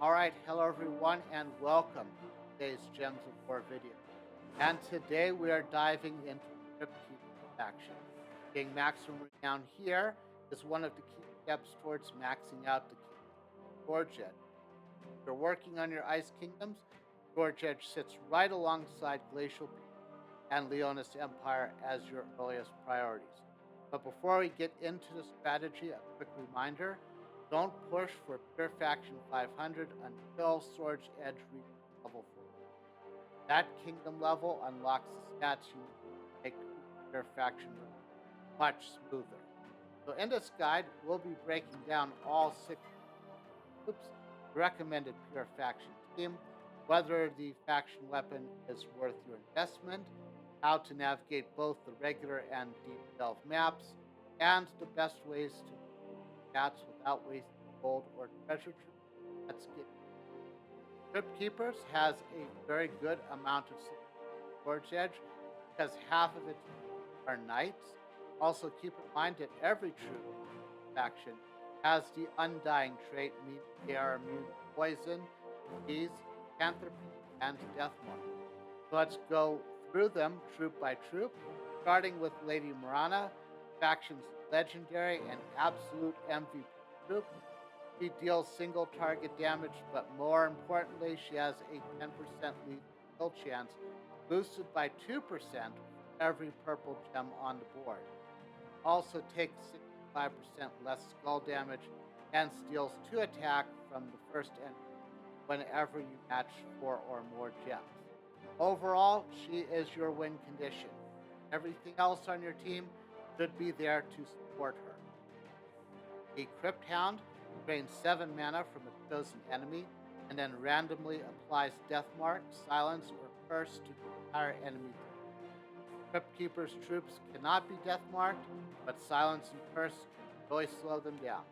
Alright, hello everyone and welcome to today's Gems of War video. And today we are diving into Crypt Keepers faction. Getting maximum renown here is one of the key steps towards maxing out the Gorge Edge. If you're working on your Ice Kingdoms, Gorge Edge sits right alongside Glacial Peak and Leonis Empire as your earliest priorities. But before we get into the strategy, a quick reminder: don't push for Pure Faction 500 until Swords Edge reaches level 4. That kingdom level unlocks the stats you need to make Pure Faction much smoother. So in this guide, we'll be breaking down all 6 groups recommended Pure Faction team, whether the faction weapon is worth your investment, how to navigate both the regular and deep delve maps, and the best ways to stats without wasting gold or treasure tree. Let's get Crypt Keepers has a very good amount of Gorge Edge because half of it are knights. Also keep in mind that every true faction has the Undying trait, meaning they are immune to poison, disease, canthropy, and deathmark. So let's go through them troop by troop, starting with Lady Morana, faction's legendary and absolute MVP troop. She deals single target damage, but more importantly, she has a 10% lead kill chance, boosted by 2% for every purple gem on the board. Also takes 65% less skull damage and steals 2 attack from the first enemy whenever you match 4 or more gems. Overall, she is your win condition. Everything else on your team should be there to support her. The Crypt Hound drains 7 mana from a chosen enemy and then randomly applies Deathmark, Silence, or Curse to the entire enemy. Crypt Keepers troops cannot be Deathmarked, but Silence and Curse can really slow them down.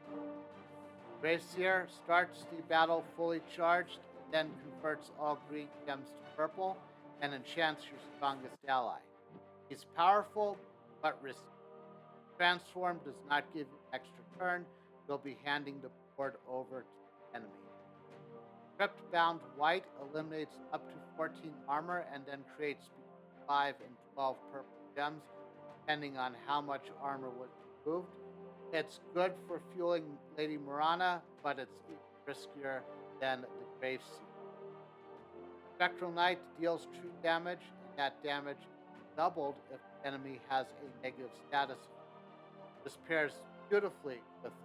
Grave Seer starts the battle fully charged, then converts all green gems to purple, and enchants your strongest ally. He's powerful, but risky. Transform does not give you an extra turn. You'll be handing the board over to the enemy. Crypt Bound White eliminates up to 14 armor and then creates 5 and 12 purple gems, depending on how much armor was removed. It's good for fueling Lady Morana, but it's riskier than the Grave Seer. Spectral Knight deals true damage, and that damage is doubled if the enemy has a negative status. This pairs beautifully with it.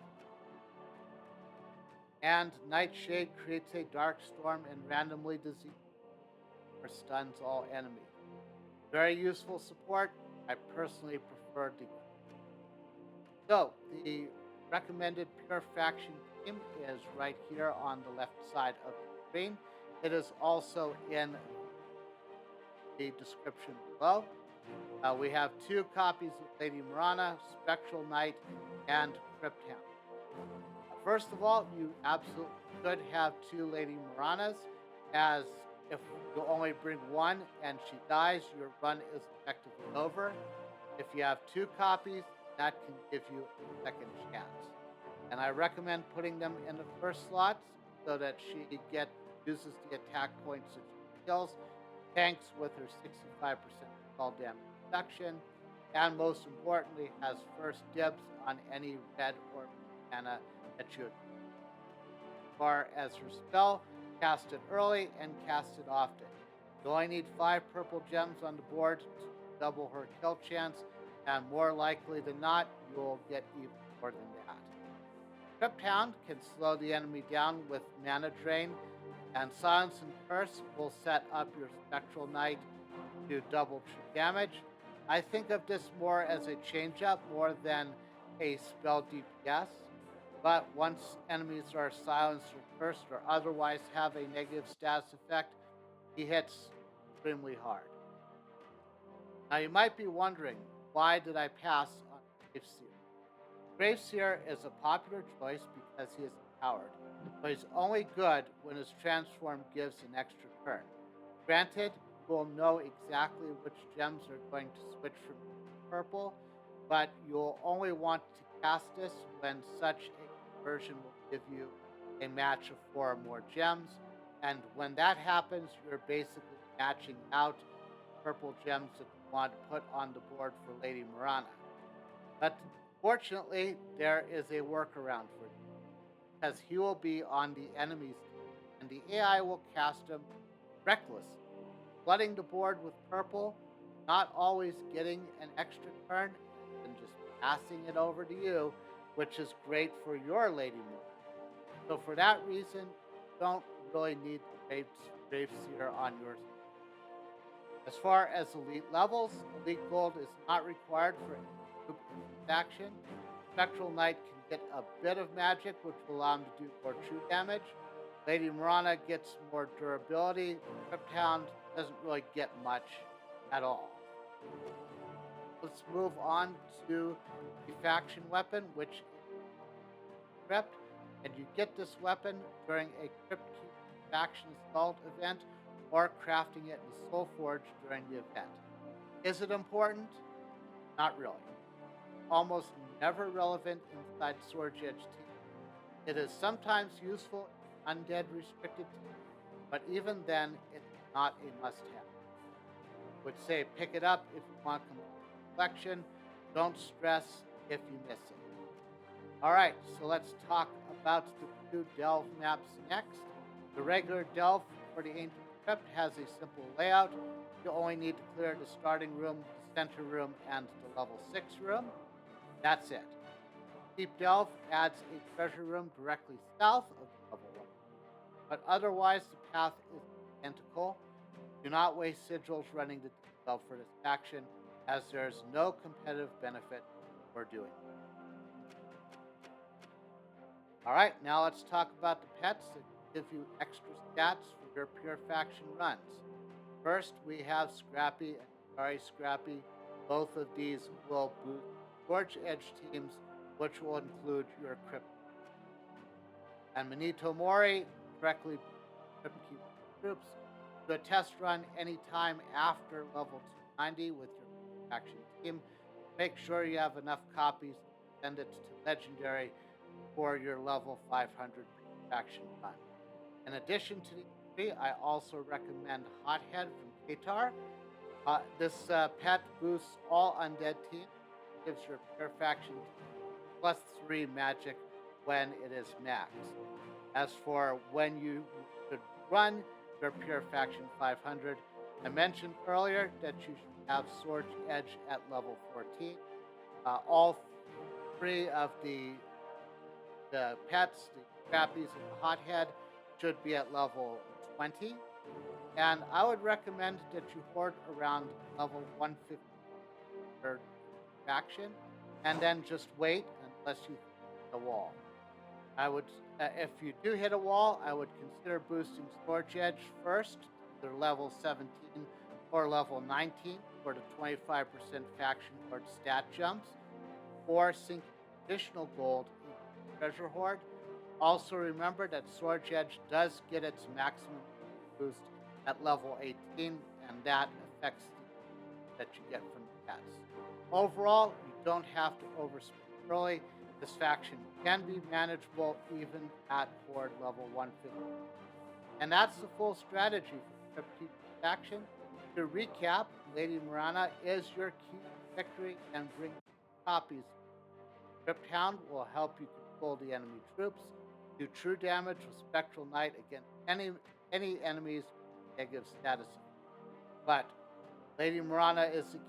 And Nightshade creates a dark storm and randomly diseases or stuns all enemies. Very useful support. I personally prefer the. So the recommended Pure Faction team is right here on the left side of the screen. It is also in the description below. We have 2 copies of Lady Morana, Spectral Knight, and Crypt Hound. First of all, you absolutely should have 2 Lady Moranas, as if you only bring 1 and she dies, your run is effectively over. If you have 2 copies, that can give you a second chance. And I recommend putting them in the first slots so that she uses the attack points that she kills, tanks with her 65% skull damage reduction, and most importantly, has first dibs on any red or mana that you. As far as her spell, cast it early and cast it often. You only need 5 purple gems on the board to double her kill chance, and more likely than not, you'll get even more than that. Crypt Hound can slow the enemy down with mana drain, and Silence and Curse will set up your Spectral Knight to double damage. I think of this more as a change-up more than a spell DPS, but once enemies are silenced or cursed or otherwise have a negative status effect, he hits extremely hard. Now you might be wondering, why did I pass on Grave Seer? Grave Seer is a popular choice because he is empowered, but he's only good when his transform gives an extra turn. Granted, you will know exactly which gems are going to switch from purple, but you'll only want to cast this when such a conversion will give you a match of 4 or more gems. And when that happens, you're basically matching out purple gems that you want to put on the board for Lady Morana. But fortunately, there is a workaround for you, because he will be on the enemy's team, and the AI will cast him recklessly, flooding the board with purple, not always getting an extra turn, and just passing it over to you, which is great for your Lady Morana. So for that reason, you don't really need the Grave Seer on your team. As far as elite levels, elite gold is not required for any faction. Spectral Knight can get a bit of magic, which will allow him to do more true damage. Lady Morana gets more durability. Crypt Hound doesn't really get much at all. Let's move on to the faction weapon, which is Crypt, and you get this weapon during a Crypt Keepers faction assault event or crafting it in Soul Forge during the event. Is it important? Not really. Almost never relevant inside Sword Edge team. It is sometimes useful in undead restricted teams, but even then, it's not a must-have. Would say pick it up if you want a collection. Don't stress if you miss it. Alright, so let's talk about the two delve maps next. The regular delve for the Ancient Crypt has a simple layout. You only need to clear the starting room, the center room, and the level 6 room. That's it. Deep Delve adds a treasure room directly south of level 1. But otherwise, the path is identical. Do not waste sigils running the Deep Delve for this faction, as there's no competitive benefit for doing it. Alright, now let's talk about the pets that give you extra stats for your pure faction runs. First, we have Scrappy and Sorry Scrappy. Both of these will boost Scorch Edge teams, which will include your Crypt. And Manito Mori directly Crypt Keeper troops. Do a test run anytime after level 290 with your faction team. Make sure you have enough copies to send it to Legendary for your level 500 faction run. In addition to these three, I also recommend Hothead from Qatar. This pet boosts all undead teams, gives your pure faction +3 magic when it is maxed. As for when you should run your pure faction 500, I mentioned earlier that you should have Sword Edge at level 14. All three of the pets, the Crappies and the Hothead, should be at level 20. And I would recommend that you hoard around level 150 per faction, and then just wait unless you hit the wall. I would, if you do hit a wall, I would consider boosting Scorch Edge first, either level 17 or level 19 for the 25% faction towards stat jumps, or sink additional gold into the treasure hoard. Also remember that Swords Edge does get its maximum boost at level 18, and that affects the that you get from the pets. Overall, you don't have to overspend early. This faction can be manageable even at Horde level 150. And that's the full strategy for Crypt Keepers faction. To recap, Lady Morana is your key to victory and bring copies. Crypt Hound will help you control the enemy troops, do true damage with Spectral Knight against any enemies with negative status. But Lady Morana is the key.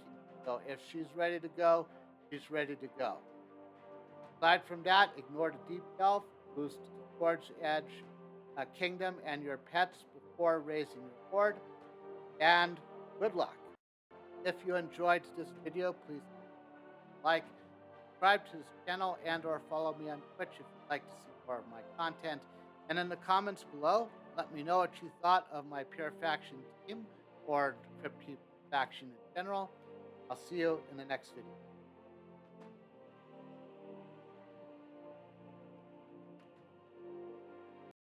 So if she's ready to go, she's ready to go. Aside from that, ignore the Deep Delve, boost Swords Edge Kingdom and your pets before raising your horde, and good luck. If you enjoyed this video, please like, subscribe to this channel, and or follow me on Twitch if you'd like to see more of my content. And in the comments below, let me know what you thought of my Pure Faction team or Crypt Keepers faction in general. I'll see you in the next video.